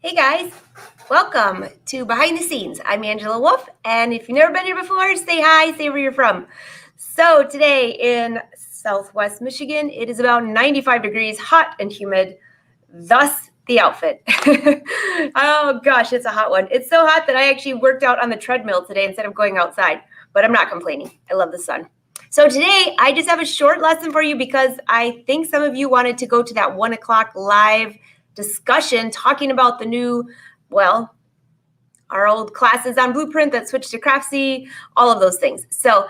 Hey guys, welcome to Behind the Scenes. I'm Angela Wolf, and if you've never been here before, say hi, say where you're from. So today in Southwest Michigan, it is about 95 degrees, hot and humid, thus the outfit. Oh gosh, it's a hot one. It's so hot that I actually worked out on the treadmill today instead of going outside, but I'm not complaining. I love the sun. So today, I just have a short lesson for you because I think some of you wanted to go to that 1 o'clock live discussion talking about the new, well, our old classes on Blueprint that switched to Craftsy, all of those things. So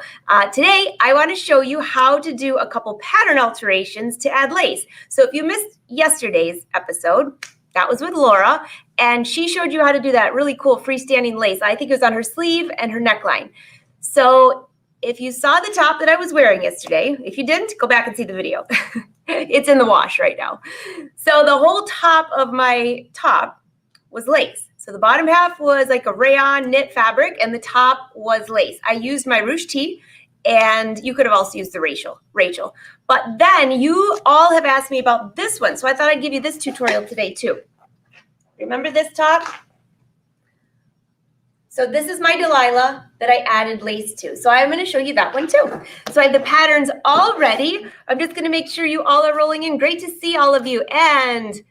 today I want to show you how to do a couple pattern alterations to add lace. So if you missed yesterday's episode, that was with Laura, and she showed you how to do that really cool freestanding lace. I think it was on her sleeve and her neckline. So if you saw the top that I was wearing yesterday, if you didn't, go back and see the video. It's in the wash right now. So the whole top of my top was lace. So the bottom half was like a rayon knit fabric and the top was lace. I used my Ruched-T, and you could have also used the Rachel. But then you all have asked me about this one. So I thought I'd give you this tutorial today too. Remember this top? So this is my Delilah that I added lace to. So I'm going to show you that one too. So I have the patterns all ready. I'm just going to make sure you all are rolling in. Great to see all of you. And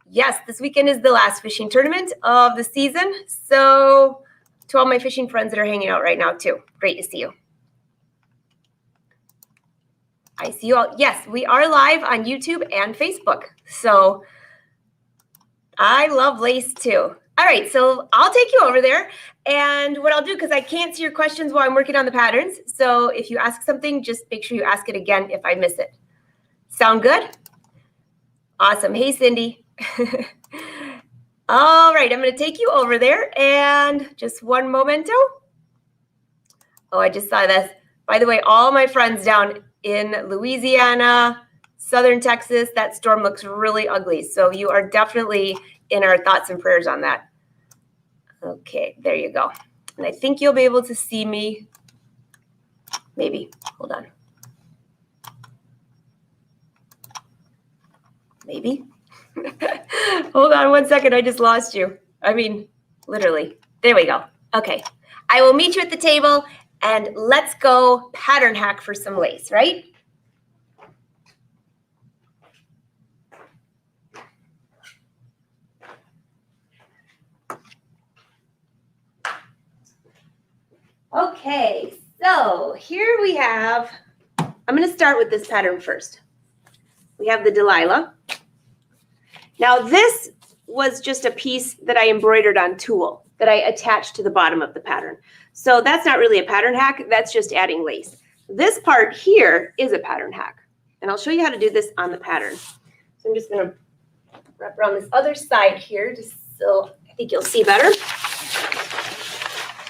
yes, this weekend is the last fishing tournament of the season. So to all my fishing friends that are hanging out right now too, great to see you. I see you all. Yes, we are live on YouTube and Facebook. So I love lace too. All right, so I'll take you over there, and what I'll do, because I can't see your questions while I'm working on the patterns, so if you ask something, just make sure you ask it again if I miss it. Sound good? Awesome. Hey, Cindy. All right, I'm going to take you over there, and just one momento. Oh, I just saw this. By the way, all my friends down in Louisiana, Southern Texas, that storm looks really ugly, so you are definitely in our thoughts and prayers on that. Okay, there you go. And I think you'll be able to see me. Maybe. Hold on. Maybe. Hold on one second. I just lost you. I mean, literally. There we go. Okay. I will meet you at the table, and let's go pattern hack for some lace, right? Okay, so here we have, I'm going to start with this pattern first. We have the Delilah. Now this was just a piece that I embroidered on tulle that I attached to the bottom of the pattern. So that's not really a pattern hack, that's just adding lace. This part here is a pattern hack, and I'll show you how to do this on the pattern. So I'm just going to wrap around this other side here just so I think you'll see better.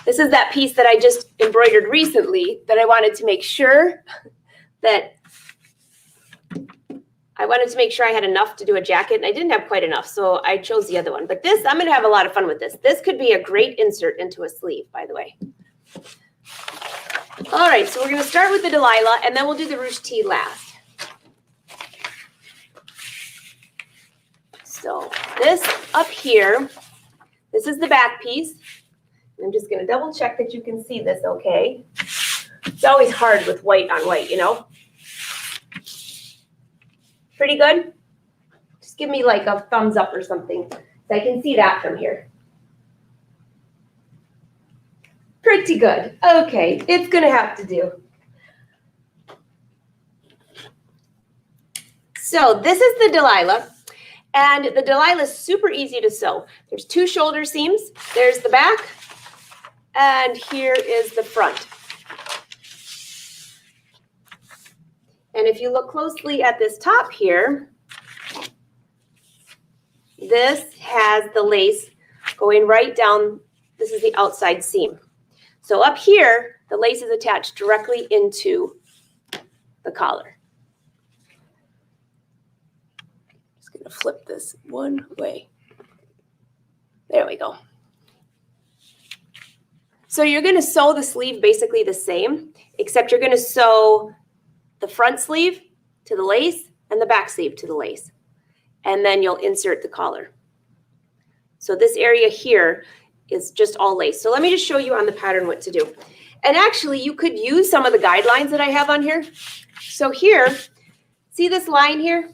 This is that piece that I just embroidered recently that I wanted to make sure that I had enough to do a jacket, and I didn't have quite enough, so I chose the other one. But this, I'm going to have a lot of fun with this. This could be a great insert into a sleeve, by the way. All right, so we're going to start with the Delilah, and then we'll do the Ruched-T last. So this up here, this is the back piece. I'm just going to double check that you can see this okay. It's always hard with white on white, you know. Pretty good? Just give me like a thumbs up or something so I can see that from here. Pretty good. Okay, it's going to have to do. So this is the Delilah, and the Delilah is super easy to sew. There's two shoulder seams. There's the back. And here is the front. And if you look closely at this top here, this has the lace going right down. This is the outside seam. So up here, the lace is attached directly into the collar. Just going to flip this one way. There we go. So you're going to sew the sleeve basically the same, except you're going to sew the front sleeve to the lace and the back sleeve to the lace. And then you'll insert the collar. So this area here is just all lace. So let me just show you on the pattern what to do. And actually, you could use some of the guidelines that I have on here. So here, see this line here?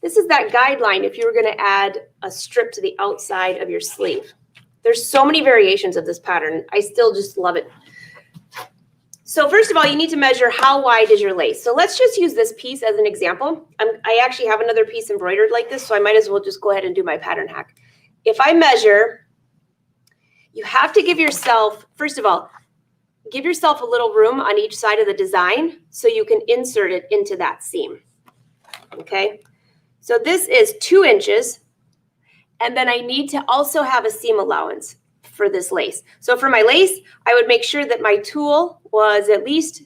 This is that guideline if you were going to add a strip to the outside of your sleeve. There's so many variations of this pattern. I still just love it. So first of all, you need to measure how wide is your lace. So let's just use this piece as an example. I actually have another piece embroidered like this, so I might as well just go ahead and do my pattern hack. If I measure, you have to give yourself, first of all, give yourself a little room on each side of the design so you can insert it into that seam. Okay, so this is 2 inches. And then I need to also have a seam allowance for this lace. So for my lace, I would make sure that my tool was at least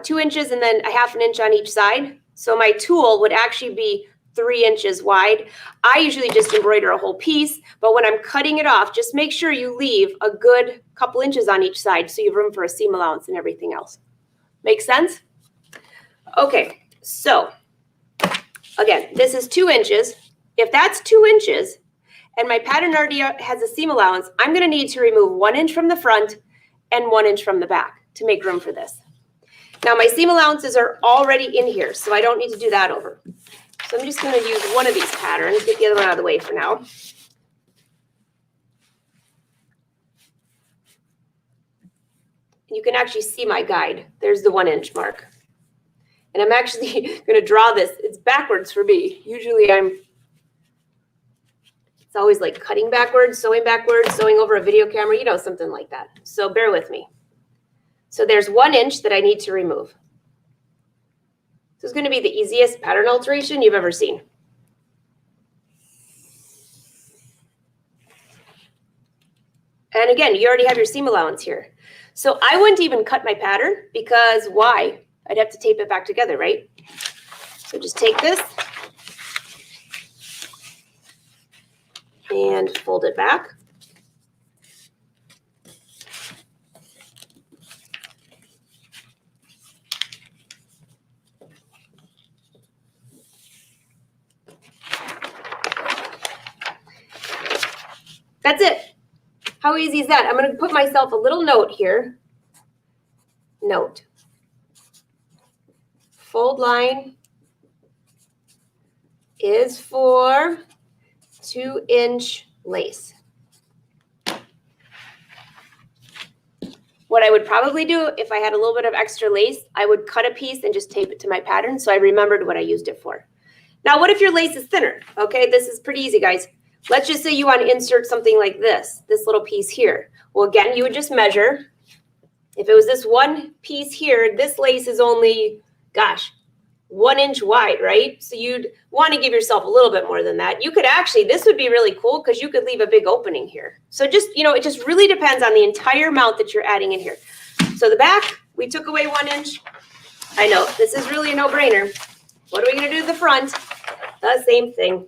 2 inches and then a ½ an inch on each side. So my tool would actually be 3 inches wide. I usually just embroider a whole piece, but when I'm cutting it off, just make sure you leave a good couple inches on each side so you have room for a seam allowance and everything else. Make sense? Okay, so again, this is 2 inches. If that's 2 inches and my pattern already has a seam allowance, I'm going to need to remove 1 inch from the front and 1 inch from the back to make room for this. Now my seam allowances are already in here, so I don't need to do that over. So I'm just going to use one of these patterns, get the other one out of the way for now. And you can actually see my guide. There's the 1 inch mark. And I'm actually going to draw this. It's backwards for me. Usually it's always like cutting backwards, sewing over a video camera, you know, something like that. So bear with me. So there's 1 inch that I need to remove. This is going to be the easiest pattern alteration you've ever seen. And again, you already have your seam allowance here. So I wouldn't even cut my pattern because why? I'd have to tape it back together, right? So just take this and fold it back. That's it. How easy is that? I'm going to put myself a little note here. Note. Fold line is for 2 inch lace. What I would probably do if I had a little bit of extra lace, I would cut a piece and just tape it to my pattern so I remembered what I used it for. Now, what if your lace is thinner? Okay, this is pretty easy, guys. Let's just say you want to insert something like this little piece here. Well, again, you would just measure. If it was this one piece here, this lace is only, gosh, 1 inch wide, right? So you'd want to give yourself a little bit more than that. You could actually, this would be really cool because you could leave a big opening here. So just, you know, it just really depends on the entire amount that you're adding in here. So the back, we took away 1 inch. I know, this is really a no-brainer. What are we going to do to the front? The same thing.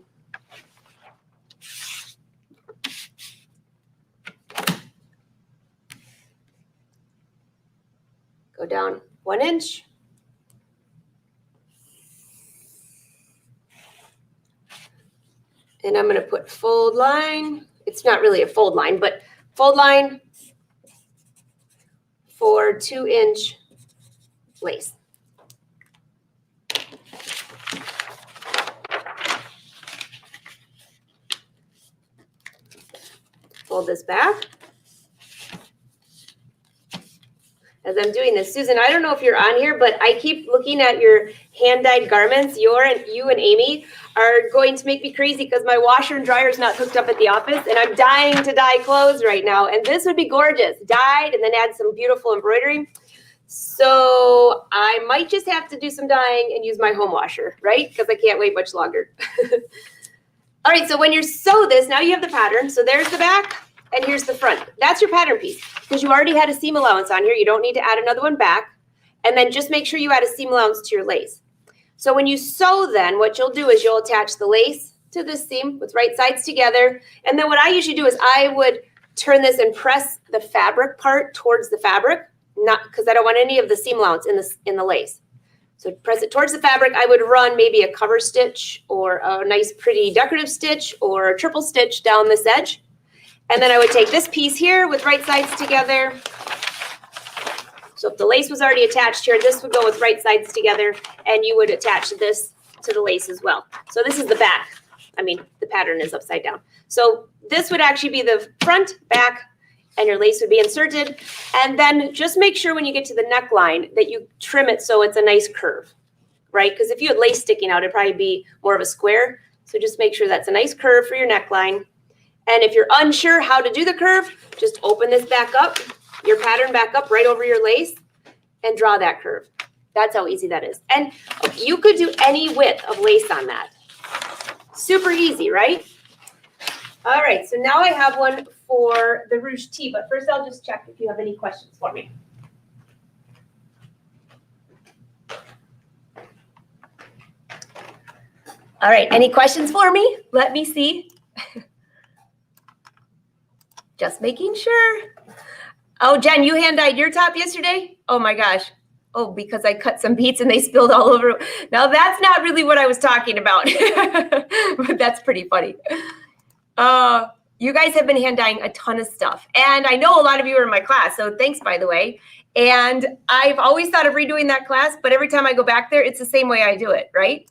Go down 1 inch. And I'm going to put fold line. It's not really a fold line, but fold line for 2 inch lace. Fold this back. As I'm doing this, Susan, I don't know if you're on here, but I keep looking at your hand-dyed garments. You and Amy are going to make me crazy because my washer and dryer is not hooked up at the office, and I'm dying to dye clothes right now. And this would be gorgeous, dyed, and then add some beautiful embroidery. So I might just have to do some dyeing and use my home washer, right? Because I can't wait much longer. All right, so when you sew this, now you have the pattern. So there's the back. And here's the front. That's your pattern piece because you already had a seam allowance on here. You don't need to add another one back. And then just make sure you add a seam allowance to your lace. So when you sew then, what you'll do is you'll attach the lace to this seam with right sides together. And then what I usually do is I would turn this and press the fabric part towards the fabric, not because I don't want any of the seam allowance in the lace. So press it towards the fabric. I would run maybe a cover stitch or a nice pretty decorative stitch or a triple stitch down this edge. And then I would take this piece here with right sides together. So if the lace was already attached here, this would go with right sides together, and you would attach this to the lace as well. So this is the back. I mean, the pattern is upside down. So this would actually be the front, back, and your lace would be inserted. And then just make sure when you get to the neckline that you trim it so it's a nice curve, right? Because if you had lace sticking out, it'd probably be more of a square. So just make sure that's a nice curve for your neckline. And if you're unsure how to do the curve, just open this back up, your pattern back up right over your lace, and draw that curve. That's how easy that is. And you could do any width of lace on that. Super easy, right? All right, so now I have one for the Rouge Tee, but first I'll just check if you have any questions for me. All right, any questions for me? Let me see. Just making sure. Oh, Jen, you hand-dyed your top yesterday? Oh my gosh. Oh, because I cut some beads and they spilled all over. Now that's not really what I was talking about, but that's pretty funny. You guys have been hand-dyeing a ton of stuff. And I know a lot of you are in my class, so thanks, by the way. And I've always thought of redoing that class, but every time I go back there, it's the same way I do it, right?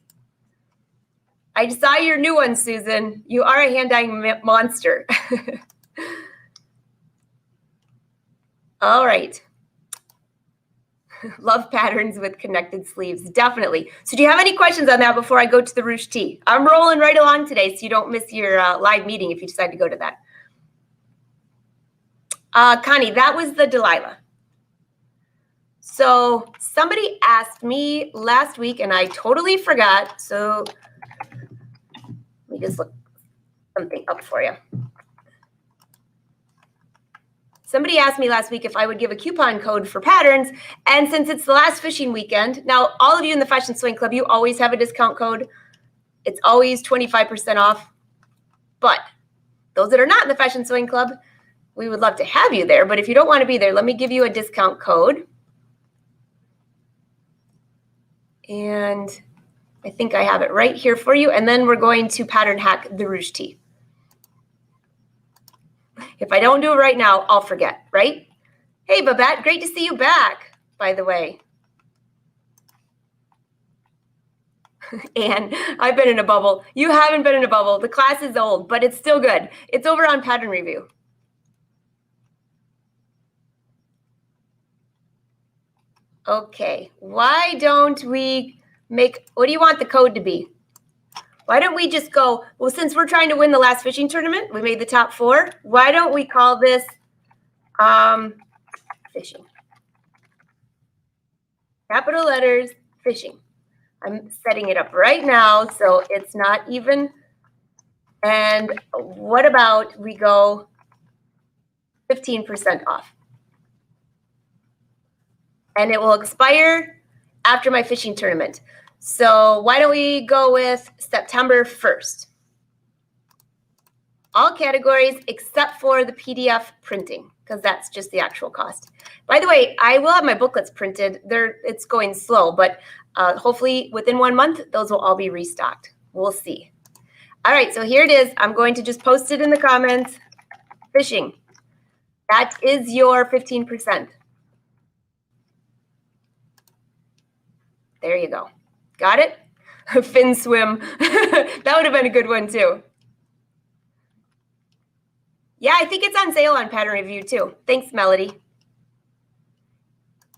I saw your new one, Susan. You are a hand-dyeing monster. All right. Love patterns with connected sleeves. Definitely. So do you have any questions on that before I go to the Rouge Tee? I'm rolling right along today, so you don't miss your live meeting if you decide to go to that. Connie, that was the Delilah. So somebody asked me last week, and I totally forgot. So let me just look something up for you. Somebody asked me last week if I would give a coupon code for patterns. And since it's the last fishing weekend, now all of you in the Fashion Sewing Club, you always have a discount code. It's always 25% off. But those that are not in the Fashion Sewing Club, we would love to have you there. But if you don't want to be there, let me give you a discount code. And I think I have it right here for you. And then we're going to pattern hack the Rouge Tee. If I don't do it right now, I'll forget, right? Hey, Babette, great to see you back, by the way. And I've been in a bubble. You haven't been in a bubble. The class is old, but it's still good. It's over on Pattern Review. Okay, why don't we make, what do you want the code to be? Why don't we just go, well, since we're trying to win the last fishing tournament, we made the top 4. Why don't we call this fishing? Capital letters, fishing. I'm setting it up right now, so it's not even. And what about we go 15% off? And it will expire after my fishing tournament. So why don't we go with September 1st? All categories except for the PDF printing, because that's just the actual cost. By the way, I will have my booklets printed. It's going slow, but hopefully within 1 month, those will all be restocked. We'll see. All right, so here it is. I'm going to just post it in the comments. Fishing. That is your 15%. There you go. Got it? Fin swim. That would have been a good one too. Yeah, I think it's on sale on Pattern Review too. Thanks, Melody.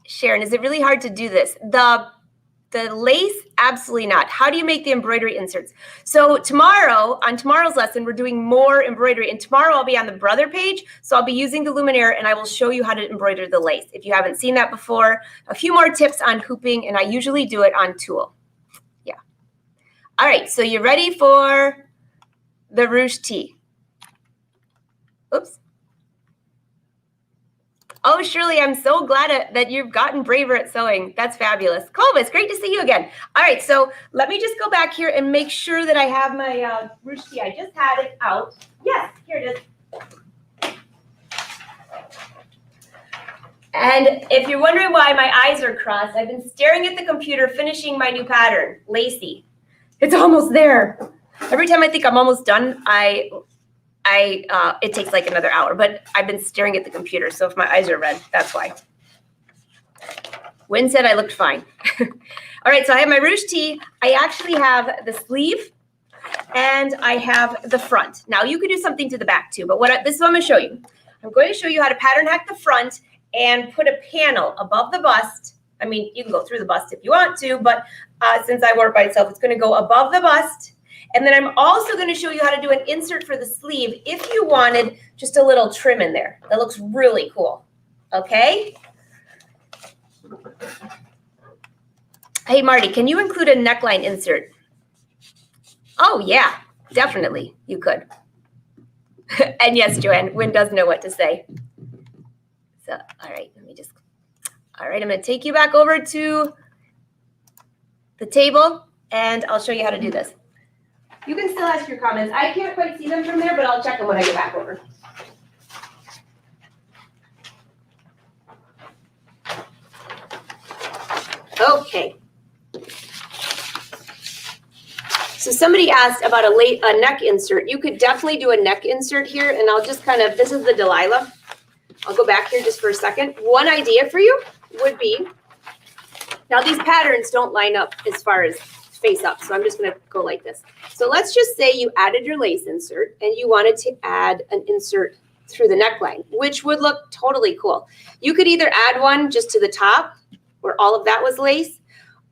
Sharon, is it really hard to do this? The lace, absolutely not. How do you make the embroidery inserts? So tomorrow, on tomorrow's lesson, we're doing more embroidery. And tomorrow I'll be on the Brother page. So I'll be using the Luminaire and I will show you how to embroider the lace. If you haven't seen that before, a few more tips on hooping, and I usually do it on Tool. Yeah. All right, so you ready for the Rouge Tee? Oops. Oh, Shirley, I'm so glad that you've gotten braver at sewing. That's fabulous. Clovis, great to see you again. All right, so let me just go back here and make sure that I have my Rouge Tee. I just had it out. Yes, here it is. And if you're wondering why my eyes are crossed, I've been staring at the computer finishing my new pattern, Lacy. It's almost there. Every time I think I'm almost done, it takes like another hour, but I've been staring at the computer. So if my eyes are red, that's why. Wynn said I looked fine. All right, so I have my Rouge Tee. I actually have the sleeve and I have the front. Now you could do something to the back too, but this is what I'm gonna show you. I'm going to show you how to pattern hack the front and put a panel above the bust. I mean, you can go through the bust if you want to, but since I wore it by itself, it's gonna go above the bust. And then I'm also gonna show you how to do an insert for the sleeve if you wanted just a little trim in there. That looks really cool, okay? Hey, Marty, can you include a neckline insert? Oh, yeah, definitely, you could. And yes, Joanne, Wynn does know what to say. So, all right, all right, I'm gonna take you back over to the table and I'll show you how to do this. You can still ask your comments. I can't quite see them from there, but I'll check them when I get back over. Okay. So somebody asked about a neck insert. You could definitely do a neck insert here, and I'll just kind of, this is the Delilah. I'll go back here just for a second. One idea for you would be, now these patterns don't line up as far as face up, so I'm just gonna go like this. So let's just say you added your lace insert and you wanted to add an insert through the neckline, which would look totally cool. You could either add one just to the top where all of that was lace,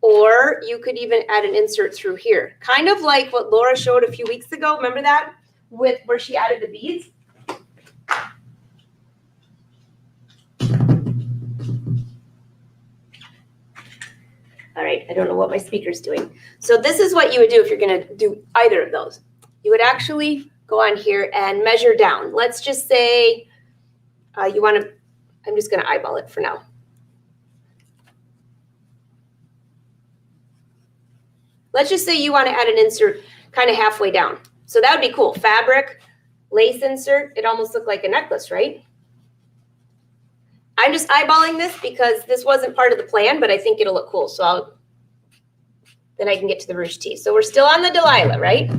or you could even add an insert through here. Kind of like what Laura showed a few weeks ago, remember that? With where she added the beads. All right, I don't know what my speaker's doing. So this is what you would do if you're gonna do either of those. You would actually go on here and measure down. Let's just say you wanna, I'm just gonna eyeball it for now. Let's just say you wanna add an insert kind of halfway down. So that would be cool. Fabric, lace insert, it almost looked like a necklace, right? I'm just eyeballing this because this wasn't part of the plan, but I think it'll look cool. So then I can get to the Rouge Tee. So we're still on the Delilah, right?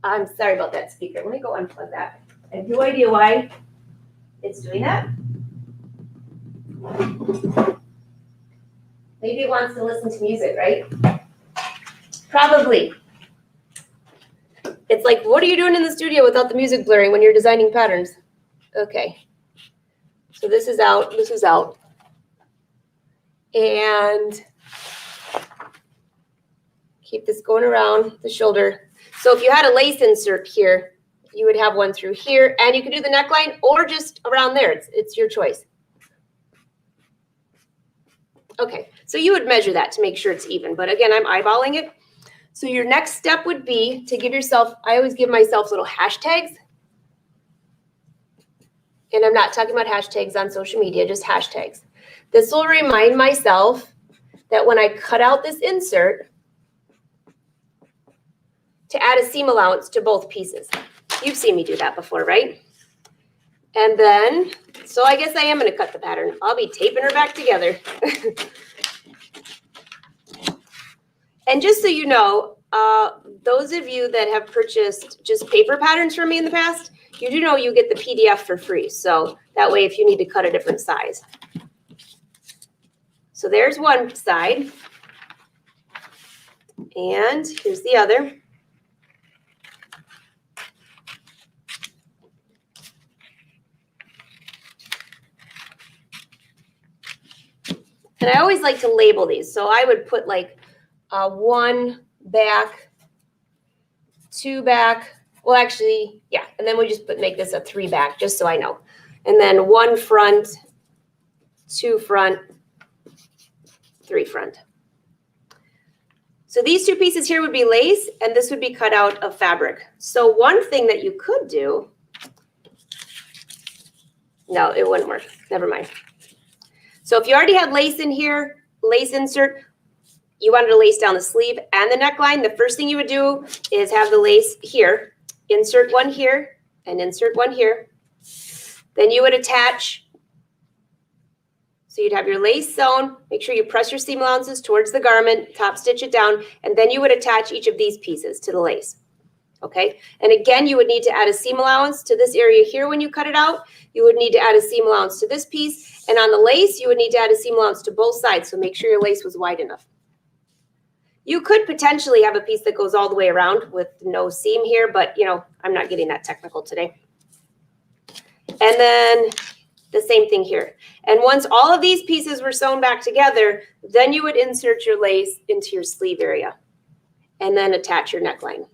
I'm sorry about that speaker. Let me go unplug that. I have no idea why it's doing that. Maybe it wants to listen to music, right? Probably. It's like, what are you doing in the studio without the music blaring when you're designing patterns? Okay. So this is out, this is out. And keep this going around the shoulder. So if you had a lace insert here, you would have one through here, and you could do the neckline or just around there. It's your choice. Okay, so you would measure that to make sure it's even. But again, I'm eyeballing it. So your next step would be to give yourself, I always give myself little hashtags. And I'm not talking about hashtags on social media, just hashtags. This will remind myself that when I cut out this insert, to add a seam allowance to both pieces. You've seen me do that before, right? And then, so I guess I am gonna cut the pattern. I'll be taping her back together. And just so you know, those of you that have purchased just paper patterns from me in the past, you do know you get the PDF for free. So that way, if you need to cut a different size. So there's one side. And here's the other. And I always like to label these. So I would put like one back, two back. Well, actually, yeah. And then we just make this a three back, just so I know. And then one front, two front, three front. So these two pieces here would be lace, and this would be cut out of fabric. So one thing that you could do, no, it wouldn't work. Never mind. So if you already had lace in here, lace insert, you wanted to lace down the sleeve and the neckline, the first thing you would do is have the lace here, insert one here, and insert one here. Then you would attach So you'd have your lace sewn. Make sure you press your seam allowances towards the garment, top stitch it down, and then you would attach each of these pieces to the lace. Okay, and again, you would need to add a seam allowance to this area here when you cut it out. You would need to add a seam allowance to this piece, and on the lace, you would need to add a seam allowance to both sides, so make sure your lace was wide enough. You could potentially have a piece that goes all the way around with no seam here, but you know, I'm not getting that technical today. And then the same thing here. And once all of these pieces were sewn back together, then you would insert your lace into your sleeve area and then attach your neckline.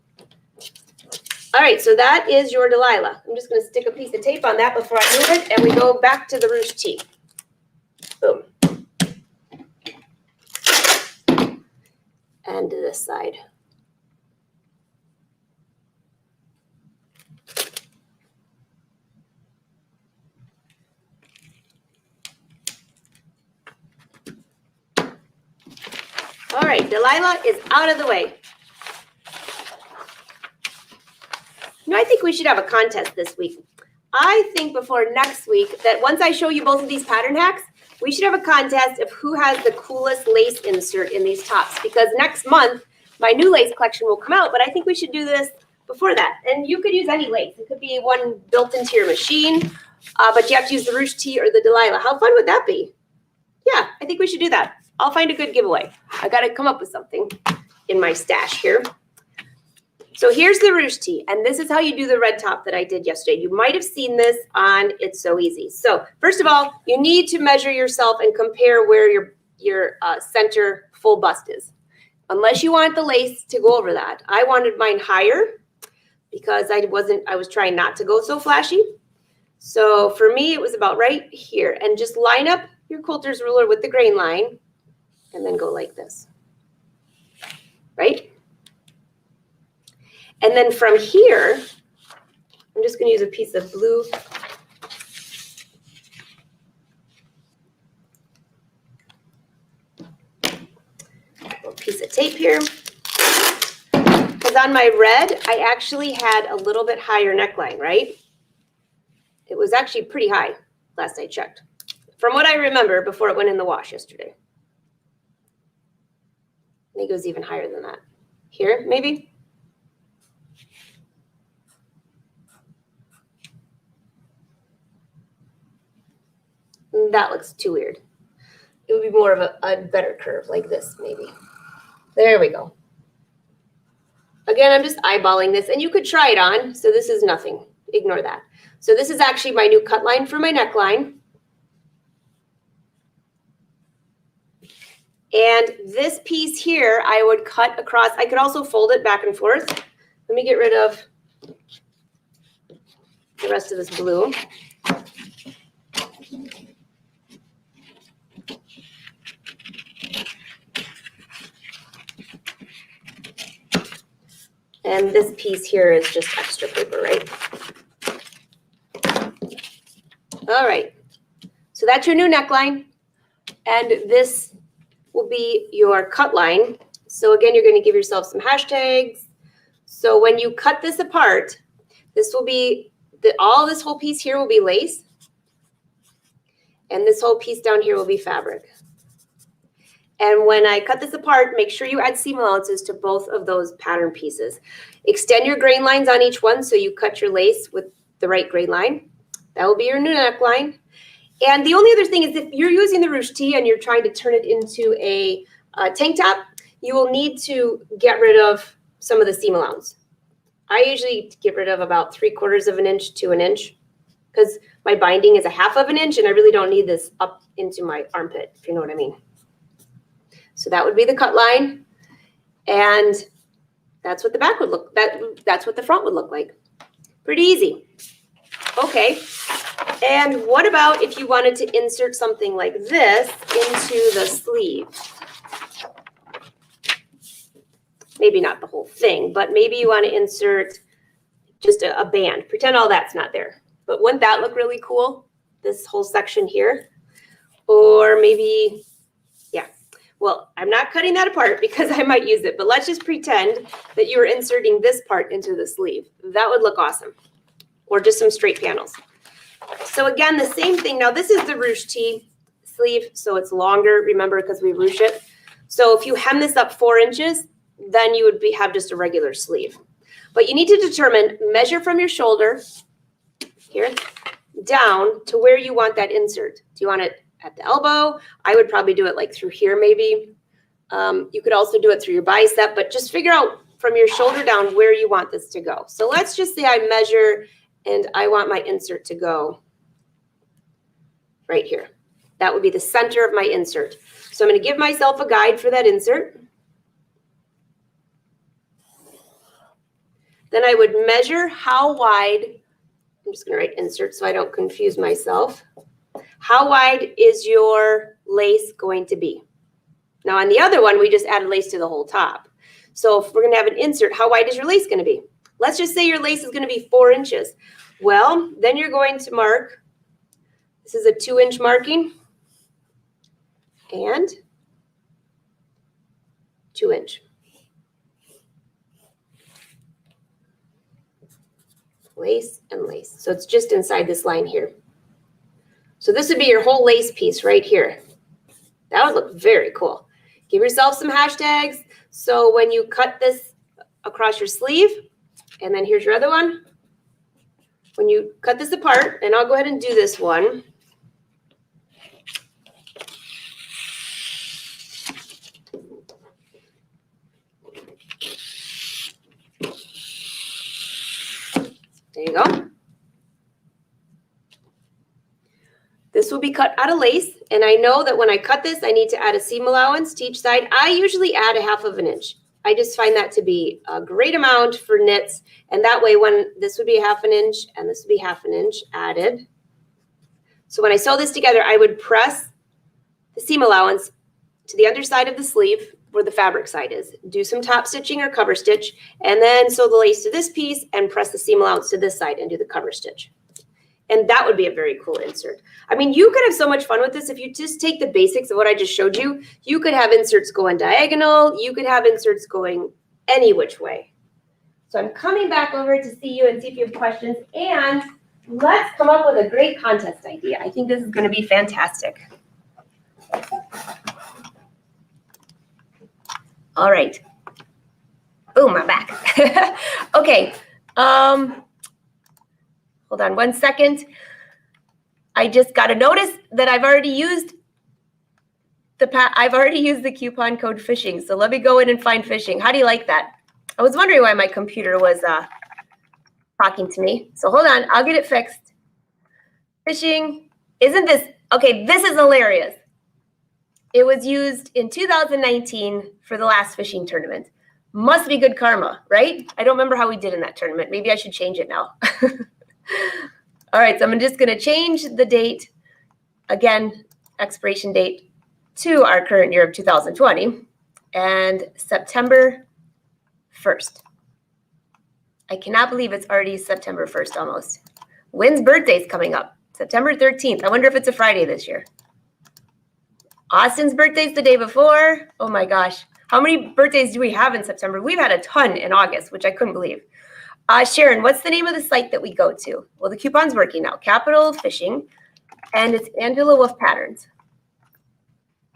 All right, so that is your Delilah. I'm just going to stick a piece of tape on that before I move it, and we go back to the Ruched-T. Boom. And to this side. All right, Delilah is out of the way. You know, I think we should have a contest this week. I think before next week that once I show you both of these pattern hacks, we should have a contest of who has the coolest lace insert in these tops, because next month my new lace collection will come out, but I think we should do this before that. And you could use any lace. It could be one built into your machine, but you have to use the Ruched-T or the Delilah. How fun would that be? Yeah, I think we should do that. I'll find a good giveaway. I got to come up with something in my stash here. So here's the Ruched-T, and this is how you do the red top that I did yesterday. You might have seen this on It's So Easy. So first of all, you need to measure yourself and compare where your center full bust is. Unless you want the lace to go over that. I wanted mine higher because I was trying not to go so flashy. So for me, it was about right here. And just line up your quilter's ruler with the grain line and then go like this, right? And then from here, I'm just going to use a piece of blue. A piece of tape here. Because on my red, I actually had a little bit higher neckline, right? It was actually pretty high last I checked. From what I remember before it went in the wash yesterday. I think it was even higher than that. Here, maybe? That looks too weird. It would be more of a better curve like this, maybe. There we go. Again, I'm just eyeballing this, and you could try it on. So this is nothing. Ignore that. So this is actually my new cut line for my neckline. And this piece here, I would cut across. I could also fold it back and forth. Let me get rid of the rest of this blue. And this piece here is just extra paper, right? All right. So that's your new neckline. And this will be your cut line. So again, you're going to give yourself some hashtags. So when you cut this apart, this will be, all this whole piece here will be lace. And this whole piece down here will be fabric. And when I cut this apart, make sure you add seam allowances to both of those pattern pieces. Extend your grain lines on each one so you cut your lace with the right grain line. That will be your new neckline. And the only other thing is if you're using the Ruched-T and you're trying to turn it into a tank top, you will need to get rid of some of the seam allowance. I usually get rid of about 3/4 of an inch to an inch because my binding is 1/2 of an inch and I really don't need this up into my armpit, if you know what I mean. So that would be the cut line, and that's what the back would look. That's what the front would look like. Pretty easy. Okay. And what about if you wanted to insert something like this into the sleeve? Maybe not the whole thing, but maybe you want to insert just a band. Pretend all that's not there. But wouldn't that look really cool? This whole section here. Or maybe, yeah. Well, I'm not cutting that apart because I might use it, but let's just pretend that you're inserting this part into the sleeve. That would look awesome. Or just some straight panels. So again, the same thing. Now this is the Rouge Tee. sleeve, so it's longer, remember, because we ruche it. So if you hem this up 4 inches, then you would have just a regular sleeve. But you need to determine, measure from your shoulder here down to where you want that insert. Do you want it at the elbow? I would probably do it like through here maybe. You could also do it through your bicep, but just figure out from your shoulder down where you want this to go. So let's just say I measure and I want my insert to go right here. That would be the center of my insert. So I'm going to give myself a guide for that insert. Then I would measure how wide, I'm just going to write insert so I don't confuse myself. How wide is your lace going to be? Now on the other one, we just added lace to the whole top. So if we're going to have an insert, how wide is your lace going to be? Let's just say your lace is going to be 4 inches. Well, then you're going to mark, this is a 2-inch marking, and 2-inch. Lace and lace. So it's just inside this line here. So this would be your whole lace piece right here. That would look very cool. Give yourself some hashtags. So when you cut this across your sleeve, and then here's your other one. When you cut this apart, and I'll go ahead and do this one. There you go. This will be cut out of lace, and I know that when I cut this, I need to add a seam allowance to each side. I usually add a 1/2 inch. I just find that to be a great amount for knits, and that way when this would be 1/2 inch and this would be 1/2 inch added. So when I sew this together, I would press the seam allowance to the underside of the sleeve where the fabric side is. Do some top stitching or cover stitch, and then sew the lace to this piece and press the seam allowance to this side and do the cover stitch. And that would be a very cool insert. I mean, you could have so much fun with this if you just take the basics of what I just showed you. You could have inserts going diagonal. You could have inserts going any which way. So I'm coming back over to see you and see if you have questions. And let's come up with a great contest idea. I think this is going to be fantastic. All right. Boom, I'm back. Okay. Hold on 1 second. I just got a notice that I've already used the coupon code fishing. So let me go in and find fishing. How do you like that? I was wondering why my computer was talking to me. So hold on, I'll get it fixed. Fishing, isn't this, okay, this is hilarious. It was used in 2019 for the last fishing tournament. Must be good karma, right? I don't remember how we did in that tournament. Maybe I should change it now. All right, so I'm just going to change the date, again, expiration date, to our current year of 2020, and September 1st. I cannot believe it's already September 1st almost. Wynn's birthday's coming up, September 13th. I wonder if it's a Friday this year. Austin's birthday's the day before. Oh my gosh. How many birthdays do we have in September? We've had a ton in August, which I couldn't believe. Sharon, what's the name of the site that we go to? Well, the coupon's working now. Capital Fishing, and it's Angela Wolf Patterns.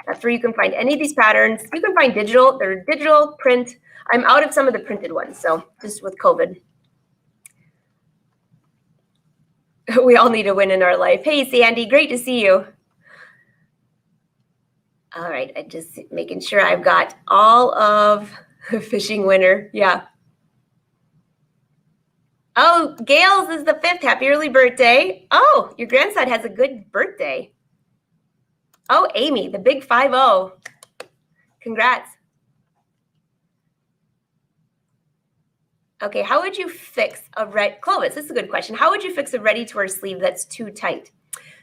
That's where you can find any of these patterns. You can find digital. They're digital, print. I'm out of some of the printed ones, so just with COVID. We all need a win in our life. Hey, Sandy, great to see you. All right, I'm just making sure I've got all of the fishing winner. Yeah. Oh, Gail's is the 5th. Happy early birthday. Oh, your grandson has a good birthday. Oh, Amy, the big 5-0. Congrats. Okay, how would you fix a Clovis, this is a good question. How would you fix a ready-to-wear sleeve that's too tight?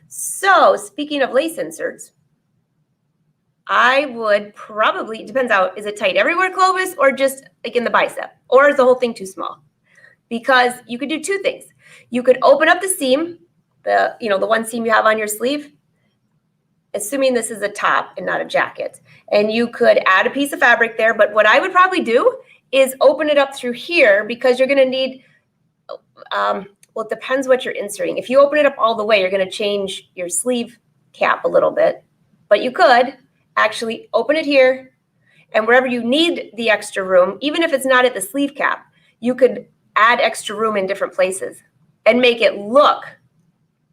So, speaking of lace inserts, I would probably, it depends out, is it tight everywhere, Clovis, or just like in the bicep? Or is the whole thing too small? Because you could do 2 things. You could open up the seam, the one seam you have on your sleeve, assuming this is a top and not a jacket. And you could add a piece of fabric there, but what I would probably do is open it up through here because you're going to need, well, it depends what you're inserting. If you open it up all the way, you're going to change your sleeve cap a little bit. But you could actually open it here, and wherever you need the extra room, even if it's not at the sleeve cap, you could add extra room in different places and make it look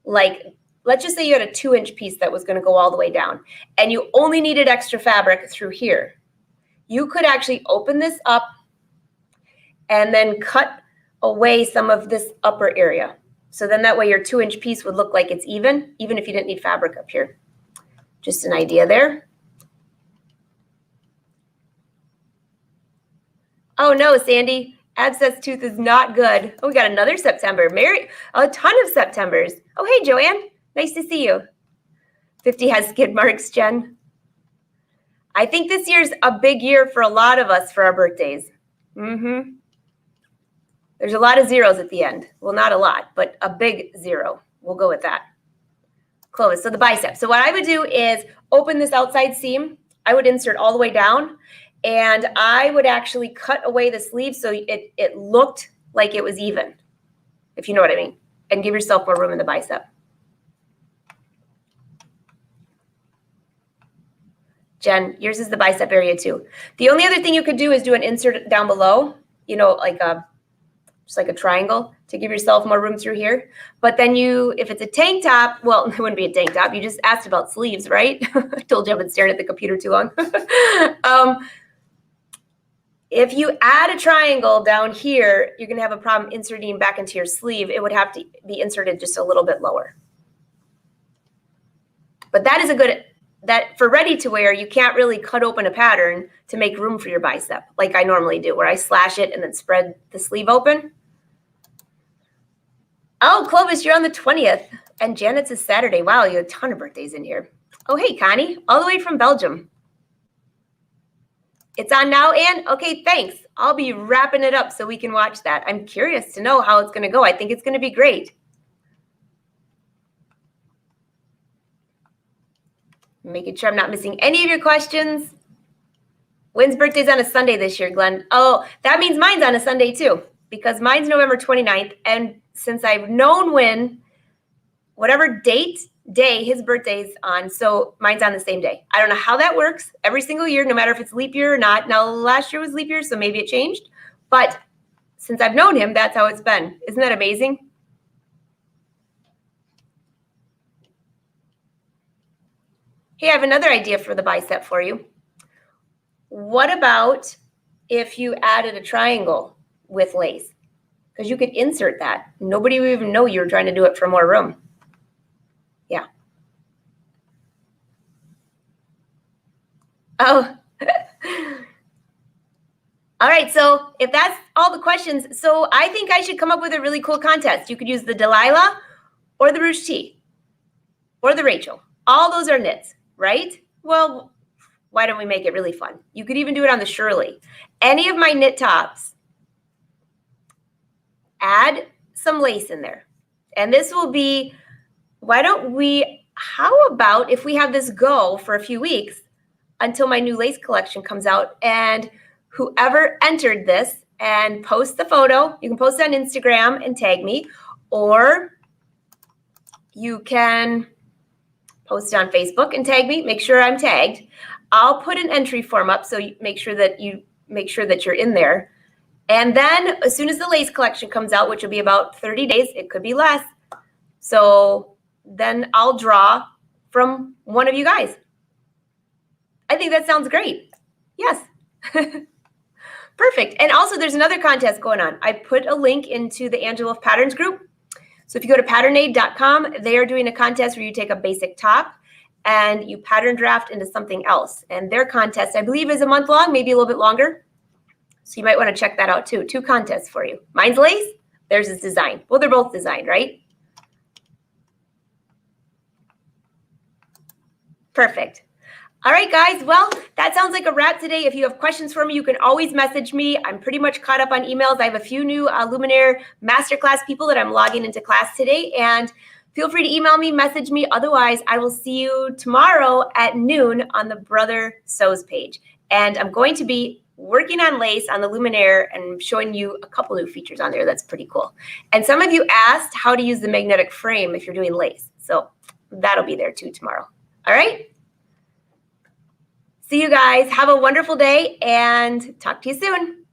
like, let's just say you had a 2-inch piece that was going to go all the way down and you only needed extra fabric through here. You could actually open this up and then cut away some of this upper area. So then that way your 2-inch piece would look like it's even if you didn't need fabric up here. Just an idea there. Oh no, Sandy, abscess tooth is not good. Oh, we got another September. A ton of Septembers. Oh, hey, Joanne. Nice to see you. 50 has skid marks, Jen. I think this year's a big year for a lot of us for our birthdays. There's a lot of zeros at the end. Well, not a lot, but a big 0. We'll go with that. Clovis, so the bicep. So what I would do is open this outside seam. I would insert all the way down, and I would actually cut away the sleeve so it looked like it was even, if you know what I mean, and give yourself more room in the bicep. Jen, yours is the bicep area too. The only other thing you could do is do an insert down below, you know, like just like a triangle to give yourself more room through here. But then if it's a tank top, well, it wouldn't be a tank top. You just asked about sleeves, right? I told you I've been staring at the computer too long. If you add a triangle down here, you're going to have a problem inserting back into your sleeve. It would have to be inserted just a little bit lower. But that is that for ready to wear, you can't really cut open a pattern to make room for your bicep like I normally do, where I slash it and then spread the sleeve open. Oh, Clovis, you're on the 20th, and Janet's is Saturday. Wow, you have a ton of birthdays in here. Oh, hey, Connie, all the way from Belgium. It's on now, Ann? Okay, thanks. I'll be wrapping it up so we can watch that. I'm curious to know how it's going to go. I think it's going to be great. Making sure I'm not missing any of your questions. Wynn's birthday's on a Sunday this year, Glenn. Oh, that means mine's on a Sunday too, because mine's November 29th. And since I've known Wynn, whatever day his birthday's on, so mine's on the same day. I don't know how that works every single year, no matter if it's leap year or not. Now, last year was leap year, so maybe it changed. But since I've known him, that's how it's been. Isn't that amazing? Hey, I have another idea for the bicep for you. What about if you added a triangle with lace? Because you could insert that. Nobody would even know you were trying to do it for more room. Yeah. Oh. All right, so if that's all the questions, so I think I should come up with a really cool contest. You could use the Delilah or the Ruched-T or the Rachel. All those are knits, right? Well, why don't we make it really fun? You could even do it on the Shirley. Any of my knit tops, add some lace in there. And this will be, how about if we have this go for a few weeks until my new lace collection comes out, and whoever entered this and post the photo, you can post it on Instagram and tag me, or you can post it on Facebook and tag me, make sure I'm tagged. I'll put an entry form up so you make sure that you're in there. And then as soon as the lace collection comes out, which will be about 30 days, it could be less. So then I'll draw from one of you guys. I think that sounds great. Yes. Perfect. And also there's another contest going on. I put a link into the Angela Wolf Patterns group. So if you go to patternaid.com, they are doing a contest where you take a basic top and you pattern draft into something else. And their contest, I believe, is a month long, maybe a little bit longer. So you might want to check that out too. 2 contests for you. Mine's lace, theirs is design. Well, they're both design, right? Perfect. All right, guys. Well, that sounds like a wrap today. If you have questions for me, you can always message me. I'm pretty much caught up on emails. I have a few new Luminaire Masterclass people that I'm logging into class today. And feel free to email me, message me. Otherwise, I will see you tomorrow at noon on the Brother Sews page. And I'm going to be working on lace on the Luminaire and showing you a couple new features on there. That's pretty cool. And some of you asked how to use the magnetic frame if you're doing lace. So that'll be there too tomorrow. All right. See you guys. Have a wonderful day and talk to you soon.